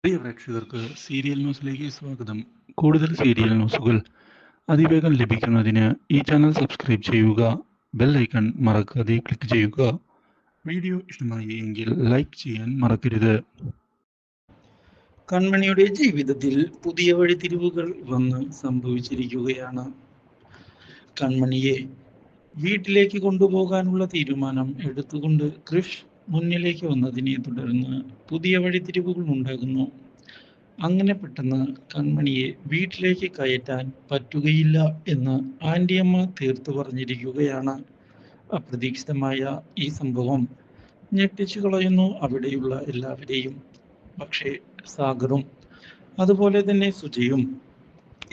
പ്രിയ പ്രേക്ഷകർക്ക് സീരിയൽ ന്യൂസിലേക്ക് സ്വാഗതം. കൂടുതൽ സീരിയൽ ന്യൂസുകൾ അതിവേഗം ലഭിക്കുന്നതിന് ഈ ചാനൽ സബ്സ്ക്രൈബ് ചെയ്യുക. ബെൽ ഐക്കൺ മറക്കാതെ ക്ലിക്ക് ചെയ്യുക. വീഡിയോ ഇഷ്ടമായി എങ്കിൽ ലൈക്ക് ചെയ്യാൻ മറക്കരുത്. കൺമണിയുടെ ജീവിതത്തിൽ പുതിയ വഴിത്തിരിവുകൾ വന്ന് സംഭവിച്ചിരിക്കുകയാണ്. കൺമണിയെ വീട്ടിലേക്ക് കൊണ്ടുപോകാനുള്ള തീരുമാനം എടുത്തുകൊണ്ട് കൃഷ് മുന്നിലേക്ക് വന്നതിനെ തുടർന്ന് പുതിയ വഴിത്തിരിവുകൾ ഉണ്ടാകുന്നു. അങ്ങനെ പെട്ടെന്ന് കൺമണിയെ വീട്ടിലേക്ക് കയറ്റാൻ പറ്റുകയില്ല എന്ന് ആന്റിയമ്മ തീർത്തു പറഞ്ഞിരിക്കുകയാണ്. അപ്രതീക്ഷിതമായ ഈ സംഭവം ഞെട്ടിച്ചു കളയുന്നു അവിടെയുള്ള എല്ലാവരെയും. പക്ഷേ സാഗറും അതുപോലെ തന്നെ സുജയും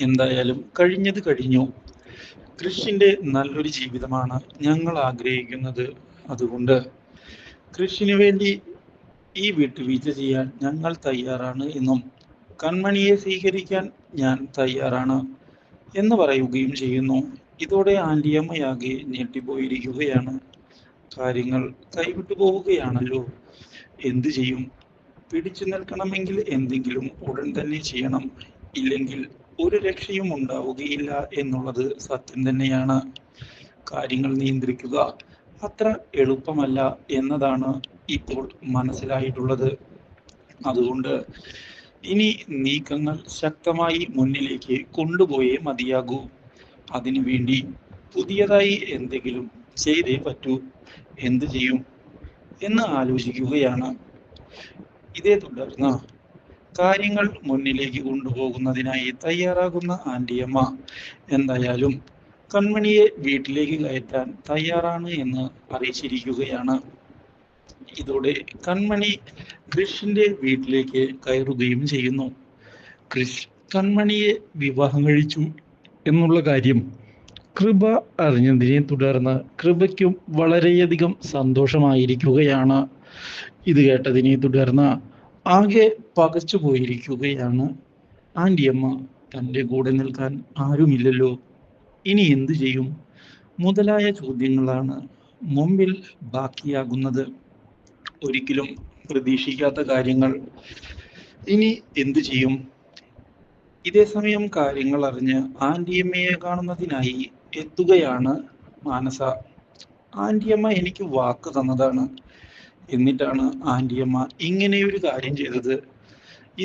എന്തായാലും കഴിഞ്ഞത് കഴിഞ്ഞു. കൃഷിന്റെ നല്ലൊരു ജീവിതമാണ് ഞങ്ങൾ ആഗ്രഹിക്കുന്നത്. അതുകൊണ്ട് കൃഷിന് വേണ്ടി ഈ വിട്ടുവീഴ്ച ചെയ്യാൻ ഞങ്ങൾ തയ്യാറാണ് എന്നും കൺമണിയെ സ്വീകരിക്കാൻ ഞാൻ തയ്യാറാണ് എന്ന് പറയുകയും ചെയ്യുന്നു. ഇതോടെ ആന്റിയമ്മയാകെ ഞെട്ടിപ്പോയിരിക്കുകയാണ്. കാര്യങ്ങൾ കൈവിട്ടു പോവുകയാണല്ലോ, എന്തു ചെയ്യും? പിടിച്ചു നിൽക്കണമെങ്കിൽ എന്തെങ്കിലും ഉടൻ തന്നെ ചെയ്യണം, ഇല്ലെങ്കിൽ ഒരു രക്ഷയും ഉണ്ടാവുകയില്ല എന്നുള്ളത് സത്യം തന്നെയാണ്. കാര്യങ്ങൾ നിയന്ത്രിക്കുക അത്ര എളുപ്പമല്ല എന്നതാണ് ഇപ്പോൾ മനസ്സിലായിട്ടുള്ളത്. അതുകൊണ്ട് ഇനി നീക്കങ്ങൾ ശക്തമായി മുന്നിലേക്ക് കൊണ്ടുപോയേ മതിയാകൂ. അതിനുവേണ്ടി പുതിയതായി എന്തെങ്കിലും ചെയ്തേ പറ്റൂ. എന്ത് ചെയ്യും എന്ന് ആലോചിക്കുകയാണ്. ഇതേ തുടർന്ന് കാര്യങ്ങൾ മുന്നിലേക്ക് കൊണ്ടുപോകുന്നതിനായി തയ്യാറാകുന്ന ആന്റിയമ്മ എന്തായാലും കൺമണിയെ വീട്ടിലേക്ക് കയറ്റാൻ തയ്യാറാണ് എന്ന് അറിയിച്ചിരിക്കുകയാണ്. ഇതോടെ കൺമണി കൃഷിന്റെ വീട്ടിലേക്ക് കയറുകയും ചെയ്യുന്നു. കൃഷ് കൺമണിയെ വിവാഹം കഴിച്ചു എന്നുള്ള കാര്യം കൃപ അറിഞ്ഞതിനെ തുടർന്ന് കൃപയ്ക്കും വളരെയധികം സന്തോഷമായിരിക്കുകയാണ്. ഇത് കേട്ടതിനെ തുടർന്ന് ആകെ പകച്ചു പോയിരിക്കുകയാണ് ആന്റിയമ്മ. തൻ്റെ കൂടെ നിൽക്കാൻ ആരുമില്ലല്ലോ, ഇനി എന്തു ചെയ്യും മുതലായ ചോദ്യങ്ങളാണ് മുമ്പിൽ ബാക്കിയാകുന്നത്. ഒരിക്കലും പ്രതീക്ഷിക്കാത്ത കാര്യങ്ങൾ. ഇനി എന്തു ചെയ്യും? ഇതേ സമയം കാര്യങ്ങൾ അറിഞ്ഞ് ആന്റിയമ്മയെ കാണുന്നതിനായി എത്തുകയാണ് മാനസ. ആന്റിയമ്മ എനിക്ക് വാക്ക് തന്നതാണ്, എന്നിട്ടാണ് ആന്റിയമ്മ ഇങ്ങനെയൊരു കാര്യം ചെയ്തത്.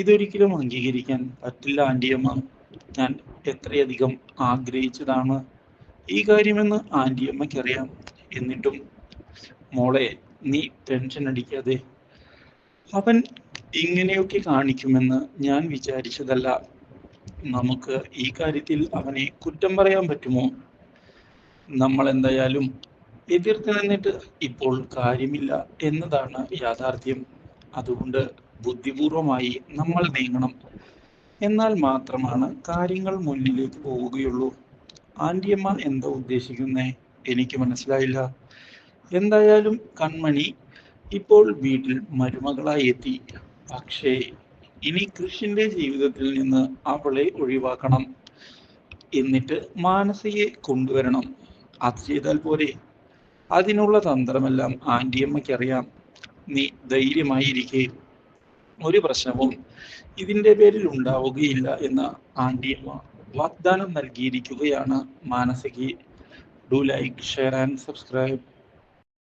ഇതൊരിക്കലും അംഗീകരിക്കാൻ പറ്റില്ല ആന്റിയമ്മ. ഞാൻ എത്രയധികം ആഗ്രഹിച്ചതാണ് ഈ കാര്യമെന്ന് ആന്റിയമ്മയ്ക്കറിയാം. എന്നിട്ടും മോളെ, നീ ടെൻഷൻ അടിക്കാതെ. അവൻ ഇങ്ങനെയൊക്കെ കാണിക്കുമെന്ന് ഞാൻ വിചാരിച്ചതല്ല. നമുക്ക് ഈ കാര്യത്തിൽ അവനെ കുറ്റം പറയാൻ പറ്റുമോ? നമ്മൾ എന്തായാലും എതിർത്ത് നിന്നിട്ട് ഇപ്പോൾ കാര്യമില്ല എന്നതാണ് യാഥാർത്ഥ്യം. അതുകൊണ്ട് ബുദ്ധിപൂർവമായി നമ്മൾ നീങ്ങണം. എന്നാൽ മാത്രമാണ് കാര്യങ്ങൾ മുന്നിലേക്ക് പോവുകയുള്ളൂ. ആന്റിയമ്മ എന്താ ഉദ്ദേശിക്കുന്നേ? എനിക്ക് മനസ്സിലായില്ല. എന്തായാലും കൺമണി ഇപ്പോൾ വീട്ടിൽ മരുമകളായി എത്തി. പക്ഷേ ഇനി കൃഷിന്റെ ജീവിതത്തിൽ നിന്ന് അവളെ ഒഴിവാക്കണം. എന്നിട്ട് മാനസയെ കൊണ്ടുവരണം. അത് ചെയ്താൽ പോരെ? അതിനുള്ള തന്ത്രമെല്ലാം ആന്റിയമ്മയ്ക്കറിയാം. നീ ധൈര്യമായിരിക്കെ, ഒരു പ്രശ്നവും ഇതിന്റെ പേരിൽ ഉണ്ടാവുകയില്ല എന്ന് ആന്റിയമ്മ വാഗ്ദാനം നൽകിയിരിക്കുകയാണ് മാനസയ്ക്ക്. Do like, share and subscribe.